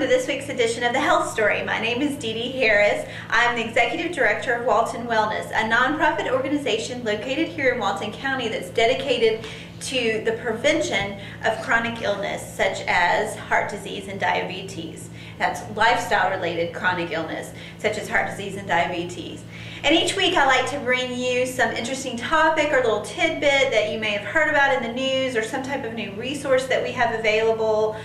to this week's edition of The Health Story. My name is Dede Harris. I'm the Executive Director of Walton Wellness, a nonprofit organization located here in Walton County that's dedicated to the prevention of chronic illness such as heart disease and diabetes. That's lifestyle-related chronic illness such as heart disease and diabetes. And each week I like to bring you some interesting topic or little tidbit that you may have heard about in the news, or some type of new resource that we have available,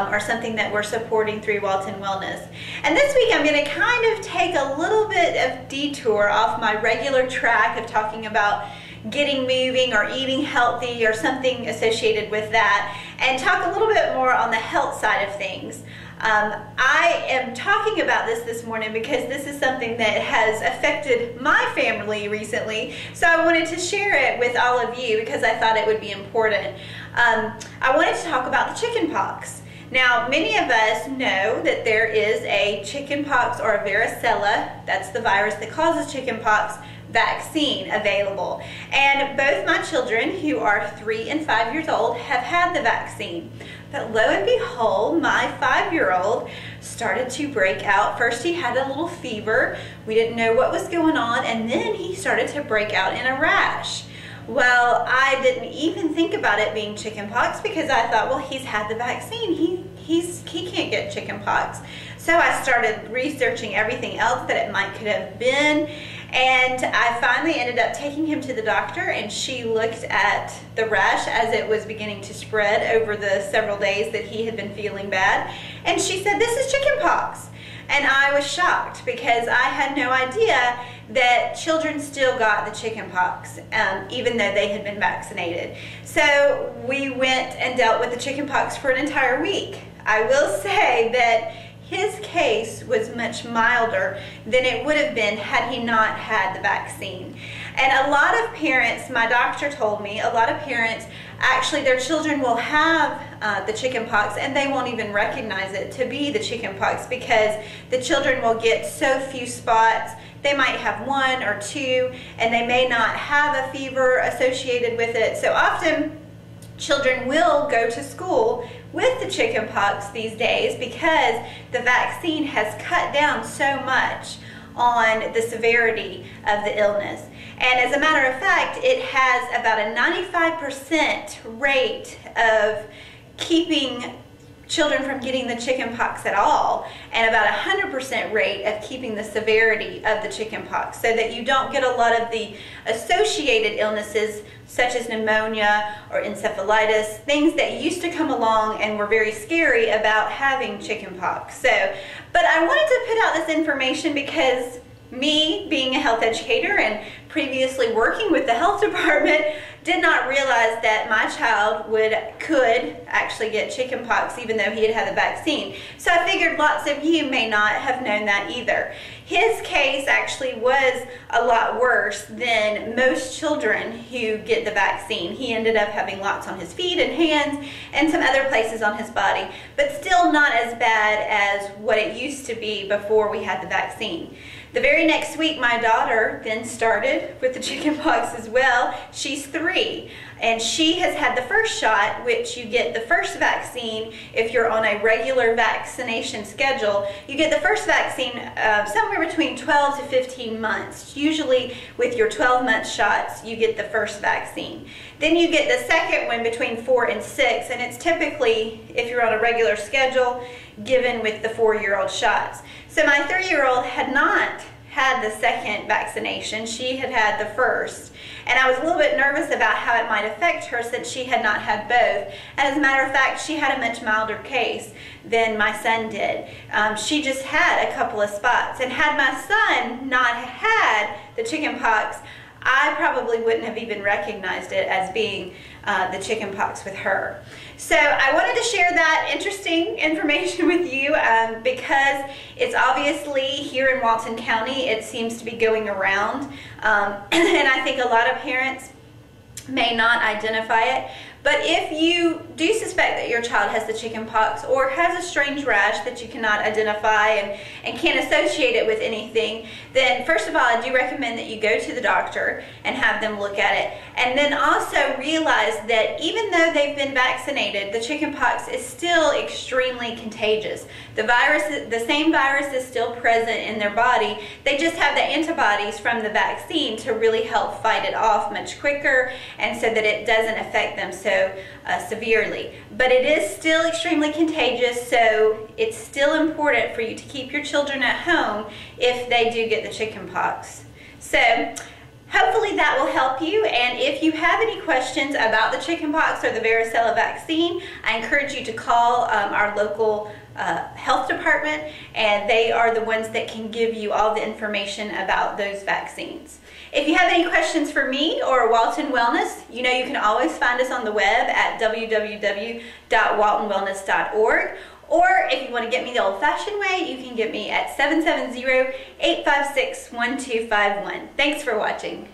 or something that we're supporting through Walton Wellness. And this week I'm going to kind of take a little bit of detour off my regular track of talking about getting moving or eating healthy or something associated with that, and talk a little bit more on the health side of things. I am talking about this morning because this is something that has affected my family recently, so I wanted to share it with all of you because I thought it would be important. I wanted to talk about the chicken pox. Now, many of us know that there is a chicken pox or a varicella, that's the virus that causes chicken pox, vaccine available. And both my children, who are 3 and 5 years old, have had the vaccine. But lo and behold, my 5-year-old started to break out. First he had a little fever. We didn't know what was going on, and then he started to break out in a rash. Well, I didn't even think about it being chicken pox because I thought, well, he's had the vaccine. He can't get chicken pox. So I started researching everything else that it could have been. And I finally ended up taking him to the doctor, and she looked at the rash as it was beginning to spread over the several days that he had been feeling bad. And she said, "This is chicken pox." And I was shocked because I had no idea that children still got the chicken pox, even though they had been vaccinated. So we went and dealt with the chicken pox for an entire week. I will say that his case was much milder than it would have been had he not had the vaccine. And a lot of parents, my doctor told me, a lot of parents actually their children will have the chicken pox and they won't even recognize it to be the chicken pox because the children will get so few spots. They might have 1 or 2, and they may not have a fever associated with it. So often children will go to school with the chicken pox these days because the vaccine has cut down so much on the severity of the illness. And as a matter of fact, it has about a 95% rate of keeping children from getting the chicken pox at all, and about 100% rate of keeping the severity of the chicken pox, so that you don't get a lot of the associated illnesses such as pneumonia or encephalitis, things that used to come along and were very scary about having chicken pox. But I wanted to put out this information because me, being a health educator and previously working with the health department, did not realize that my child could actually get chicken pox even though he had had the vaccine. So I figured lots of you may not have known that either. His case actually was a lot worse than most children who get the vaccine. He ended up having lots on his feet and hands and some other places on his body, but still not as bad as what it used to be before we had the vaccine. The very next week, my daughter then started with the chicken pox as well. She's 3, and she has had the first shot, which you get the first vaccine if you're on a regular vaccination schedule. You get the first vaccine somewhere between 12 to 15 months. Usually with your 12-month shots, you get the first vaccine. Then you get the second one between 4 and 6, and it's typically, if you're on a regular schedule, given with the 4-year-old shots. So my 3-year-old had not had the second vaccination. She had had the first. And I was a little bit nervous about how it might affect her since she had not had both. And as a matter of fact, she had a much milder case than my son did. She just had a couple of spots. And had my son not had the chicken pox, I probably wouldn't have even recognized it as being the chicken pox with her. So I wanted to share that interesting information with you because it's obviously here in Walton County, it seems to be going around. And I think a lot of parents may not identify it, But if you do suspect that your child has the chicken pox or has a strange rash that you cannot identify and can't associate it with anything, then first of all, I do recommend that you go to the doctor and have them look at it. And then also realize that even though they've been vaccinated, the chicken pox is still extremely contagious. The same virus is still present in their body. They just have the antibodies from the vaccine to really help fight it off much quicker, and so that it doesn't affect them so severely. But it is still extremely contagious, so it's still important for you to keep your children at home if they do get the chicken pox. So hopefully that will help you, and if you have any questions about the chickenpox or the varicella vaccine, I encourage you to call our local health department, and they are the ones that can give you all the information about those vaccines. If you have any questions for me or Walton Wellness, you know you can always find us on the web at www.waltonwellness.org. Or if you want to get me the old-fashioned way, you can get me at 770-856-1251. Thanks for watching.